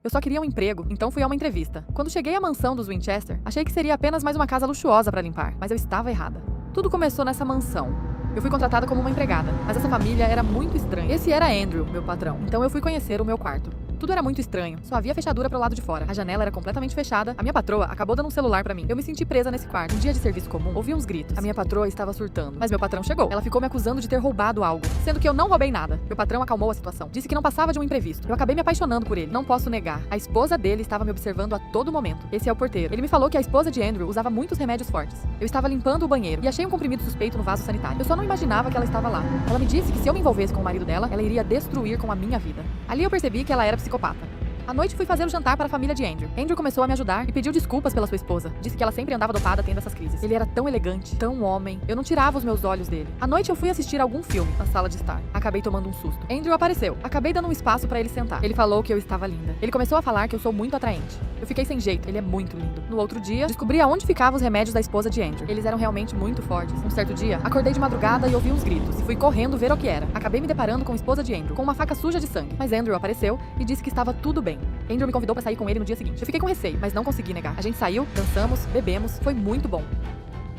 Eu só queria um emprego, então fui a uma entrevista. Quando cheguei à mansão dos Winchester, achei que seria apenas mais uma casa luxuosa pra limpar, mas eu estava errada. Tudo começou nessa mansão. Eu fui contratada como uma empregada, mas essa família era muito estranha. Esse era Andrew, meu patrão, então eu fui conhecer o meu quarto. Tudo era muito estranho, só havia fechadura pro lado de fora. A janela era completamente fechada. A minha patroa acabou dando um celular pra mim. Eu me senti presa nesse quarto. Um dia de serviço comum, ouvi uns gritos. A minha patroa estava surtando, mas meu patrão chegou. Ela ficou me acusando de ter roubado algo, sendo que eu não roubei nada. Meu patrão acalmou a situação. Disse que não passava de um imprevisto. Eu acabei me apaixonando por ele. Não posso negar. A esposa dele estava me observando a todo momento. Esse é o porteiro. Ele me falou que a esposa de Andrew usava muitos remédios fortes. Eu estava limpando o banheiro e achei um comprimido suspeito no vaso sanitário. Eu só não imaginava que ela estava lá. Ela me disse que se eu me envolvesse com o marido dela, ela iria destruir com a minha vida. Ali eu percebi que ela era psicopata. À noite fui fazer o jantar para a família de Andrew. Andrew começou a me ajudar e pediu desculpas pela sua esposa. Disse que ela sempre andava dopada tendo essas crises. Ele era tão elegante, tão homem. Eu não tirava os meus olhos dele. À noite eu fui assistir algum filme na sala de estar. Acabei tomando um susto. Andrew apareceu. Acabei dando um espaço para ele sentar. Ele falou que eu estava linda. Ele começou a falar que eu sou muito atraente. Eu fiquei sem jeito. Ele é muito lindo. No outro dia, descobri aonde ficavam os remédios da esposa de Andrew. Eles eram realmente muito fortes. Um certo dia, acordei de madrugada e ouvi uns gritos. E fui correndo ver o que era. Acabei me deparando com a esposa de Andrew, com uma faca suja de sangue. Mas Andrew apareceu e disse que estava tudo bem. Andrew me convidou pra sair com ele no dia seguinte. Eu fiquei com receio, mas não consegui negar. A gente saiu, dançamos, bebemos, foi muito bom.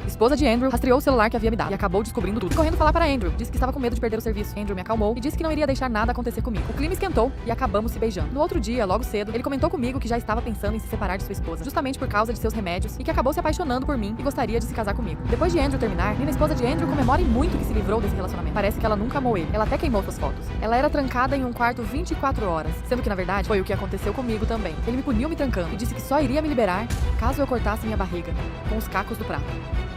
A esposa de Andrew rastreou o celular que havia me dado e acabou descobrindo tudo. Correndo falar para Andrew, disse que estava com medo de perder o serviço. Andrew me acalmou e disse que não iria deixar nada acontecer comigo. O clima esquentou e acabamos se beijando. No outro dia, logo cedo, ele comentou comigo que já estava pensando em se separar de sua esposa, justamente por causa de seus remédios, e que acabou se apaixonando por mim e gostaria de se casar comigo. Depois de Andrew terminar, Nina, a esposa de Andrew, comemora muito que se livrou desse relacionamento. Parece que ela nunca amou ele. Ela até queimou suas fotos. Ela era trancada em um quarto 24 horas, sendo que na verdade foi o que aconteceu comigo também. Ele me puniu me trancando e disse que só iria me liberar caso eu cortasse minha barriga com os cacos do prato.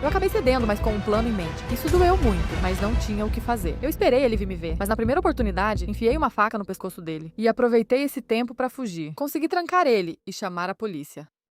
Eu acabei cedendo, mas com um plano em mente. Isso doeu muito, mas não tinha o que fazer. Eu esperei ele vir me ver, mas na primeira oportunidade, enfiei uma faca no pescoço dele e aproveitei esse tempo pra fugir. Consegui trancar ele e chamar a polícia.